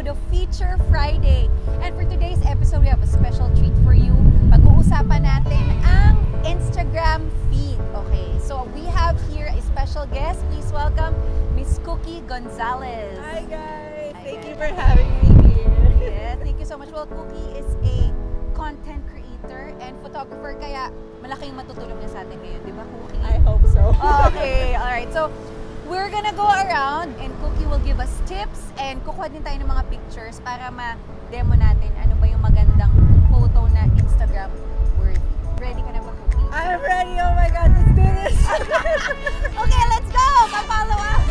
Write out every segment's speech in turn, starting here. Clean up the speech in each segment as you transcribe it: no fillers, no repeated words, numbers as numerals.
episode of Feature Friday. And for today's episode, we have a special treat for you. Pag-uusapan natin ang Instagram feed. Okay, so we have here a special guest. Please welcome Miss Cookie Gonzalez. Hi guys! Hi, Thank guys. you for having me here. Yes, thank you so much. Well, Cookie is a content creator and photographer, kaya malaking matutulong niya sa atin ngayon, di ba, Cookie? I hope so. Okay, alright. So, we're gonna go around and Cookie will give us tips and kukuha din tayo ng mga pictures para ma-demo natin ano ba yung magandang photo na Instagram worthy. Ready ka na ba, Cookie? I'm ready! Oh my God, let's do this! Okay, let's go! Pa-follow us!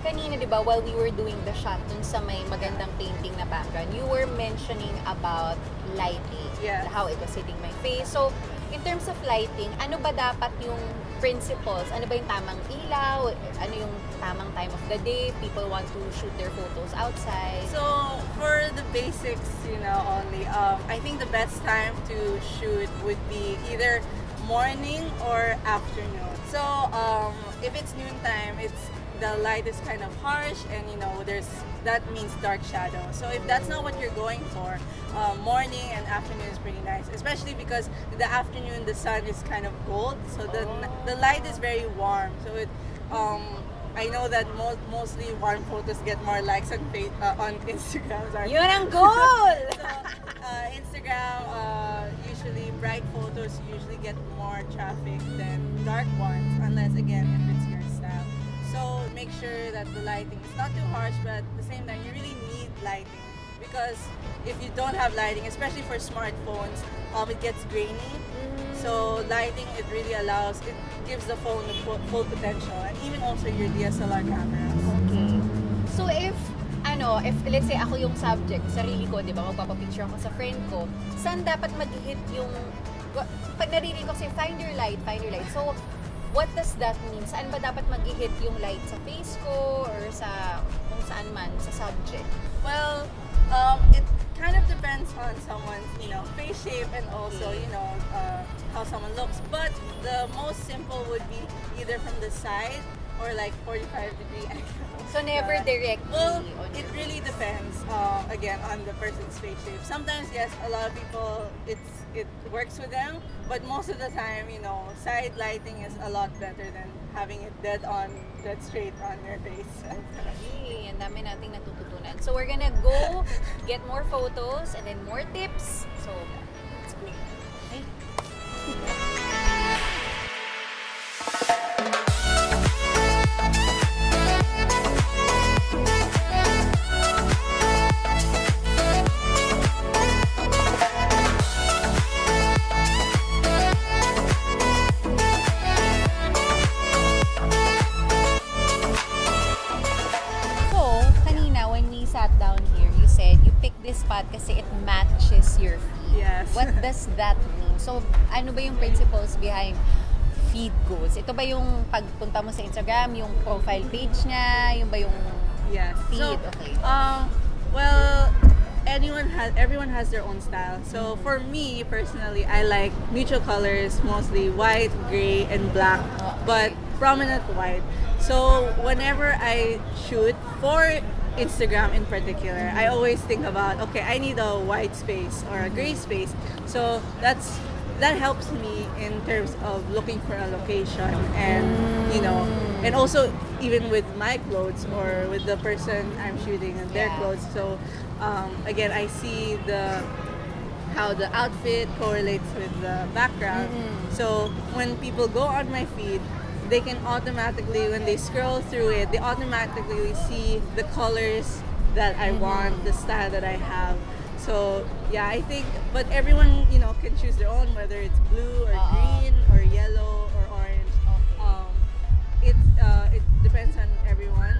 Kanina, di ba, while we were doing the shot dun sa may magandang painting na background, you were mentioning about lighting, Yes. how it was hitting my face. So, in terms of lighting, ano ba dapat yung principles? Ano ba yung tamang ilaw? Ano yung tamang time of the day? People want to shoot their photos outside. So, for the basics, only, I think the best time to shoot would be either morning or afternoon. So, if it's noontime, the light is kind of harsh and that means dark shadow. So if that's not what you're going for, morning and afternoon is pretty nice, especially because in the afternoon the sun is kind of cold, so the light is very warm. So I know that mostly warm photos get more likes on Instagram. Sorry. Yun ang goal! So, Instagram, usually bright photos usually get more traffic than dark ones, unless again if it's your style. So make sure that the lighting is not too harsh, but at the same time you really need lighting, because if you don't have lighting, especially for smartphones, it gets grainy. So lighting, it really gives the phone the full potential, and even also your DSLR cameras. Okay. So if let's say ako yung subject, sarili ko, di ba, magpapapicture ako sa friend ko, saan dapat mag-hit yung, pag naririnig ko kasi find your light. So, what does that mean? Saan ba dapat mag-hit yung light? Sa face ko or sa kung saan man, sa subject? Well, it kind of depends on someone's, face shape and also, how someone looks. But the most simple would be either from the side or like 45-degree angle. So never directly? Well, it really depends, again, on the person's face shape. Sometimes, yes, a lot of people, it works with them, but most of the time, side lighting is a lot better than having it dead straight on your face. Okay, ang dami nating natututunan. So we're gonna go get more photos and then more tips. So, let's go. Okay. Spot kasi it matches your feed. Yes. What does that mean? So, ano ba yung principles behind feed goals? Ito ba yung pagpunta mo sa Instagram, yung profile page niya, yung ba yung Yes. feed? So, Okay. Well, everyone has their own style. So for me personally, I like neutral colors, mostly white, gray, and black, but prominent white. So whenever I shoot for Instagram in particular, I always think about, okay, I need a white space or a gray space. So that helps me in terms of looking for a location, and and also even with my clothes or with the person I'm shooting and their clothes. So again, I see how the outfit correlates with the background. So when people go on my feed, they can automatically, when they scroll through it, they automatically see the colors that I want, the style that I have. So yeah, I think, but everyone can choose their own, whether it's blue or green or yellow or orange. It depends on everyone.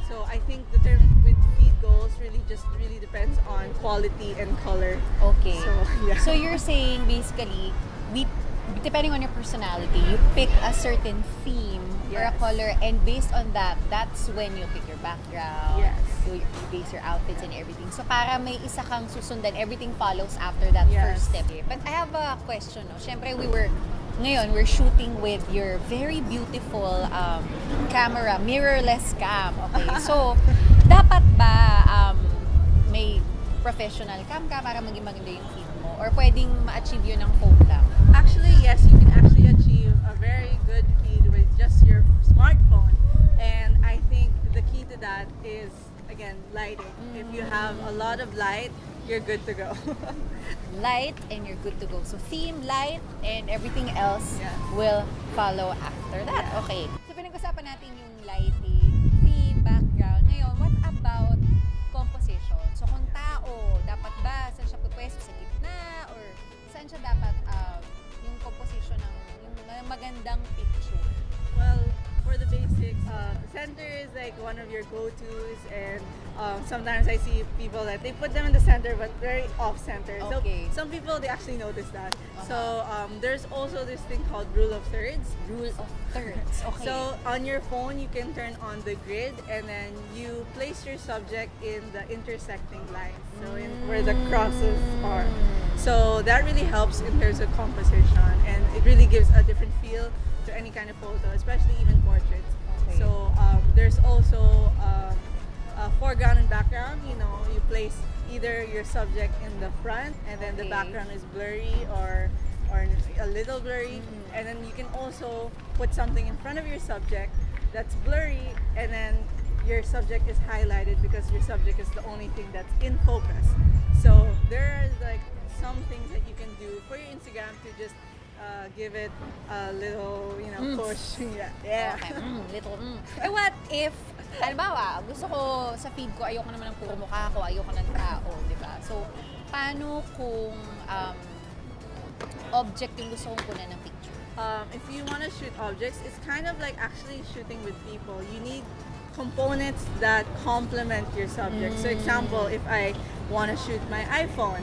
So I think the term with feed goals really depends on quality and color. Okay. So, yeah. So you're saying basically, depending on your personality, you pick a certain theme or a Yes. color, and based on that, that's when you pick your background, Yes. you base your outfits and everything. So para may isa kang susundan, everything follows after that Yes. first step. But I have a question, no? Siyempre, ngayon, we're shooting with your very beautiful camera, mirrorless cam. Okay, so dapat ba may professional cam ka para maging maganda yung feed mo? Or pwedeng ma-achieve yun ng phone lang? Actually, yes, you can actually achieve a very good feed with just your smartphone. And I think the key to that is, again, lighting. If you have a lot of light, you're good to go. Light, and you're good to go. So theme, light, and everything else Yeah. will follow after that. Yeah. Okay. So pinag-usapan natin yung lighting, theme, background. Ngayon, what about composition? So kung tao, dapat ba saan siya pupwesto? Sa gitna? Or saan siya dapat yung composition ng yung magandang picture? Well, for the basics, center is like one of your go-tos, and sometimes I see people that they put them in the center but very off-center. Okay. So some people, they actually notice that. Uh-huh. So there's also this thing called rule of thirds. Rule of thirds. Okay. So on your phone, you can turn on the grid, and then you place your subject in the intersecting lines, so in where the crosses are. So that really helps in terms of composition, and it really gives a different feel to any kind of photo, especially even portraits. Okay. So there's also a foreground and background. You know, you place either your subject in the front, and then the Okay. background is blurry or a little blurry, and then you can also put something in front of your subject that's blurry, and then your subject is highlighted because your subject is the only thing that's in focus. So there are like some things that you can do for your Instagram to just give it a little, push. Yeah. Okay. Little. Eh, what if, halimbawa, gusto ko sa feed ko, ayoko naman ng puro mukha ko, ayoko ng tao, di ba? So, paano kung object yung gusto kong kunan ng picture? If you want to shoot objects, it's kind of like actually shooting with people. You need components that complement your subject. So example, if I want to shoot my iPhone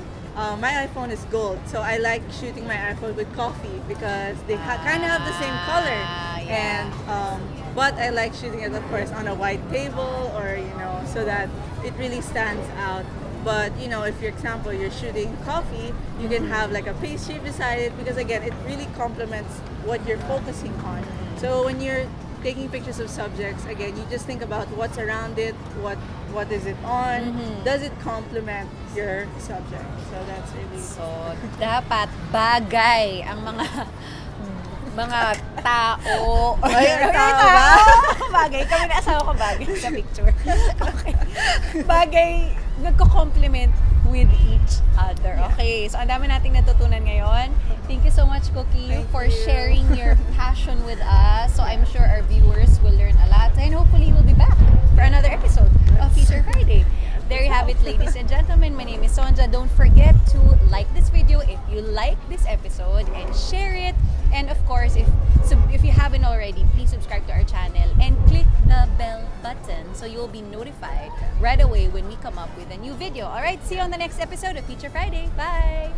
is gold, so I like shooting my iPhone with coffee because they kind of have the same color. Yeah. And but I like shooting it, of course, on a white table, or so that it really stands out. But if, for example, you're shooting coffee, you can have like a pastry beside it, because again, it really complements what you're focusing on. So when you're taking pictures of subjects, again, you just think about what's around it, what is it on, does it complement your subject? So that's really... So, dapat bagay ang mga tao. Ay, tao ba? Bagay. Kami na asawa ko bagay sa picture. Okay. Bagay, nagko-complement with each other. Okay. So, ang dami nating natutunan ngayon. Thank you so much, Cookie, Thank for you. sharing your passion with us. So, I'm sure our viewers will learn a lot. And hopefully, we'll be back for another episode of Feature Friday. There you have it, ladies and gentlemen. My name is Sonja. Don't forget to like this video if you like this episode, and share it. And of course, if you haven't already, please subscribe to our channel and click the bell button so you'll be notified right away when we come up with a new video. All right, see you on the next episode of Feature Friday. Bye!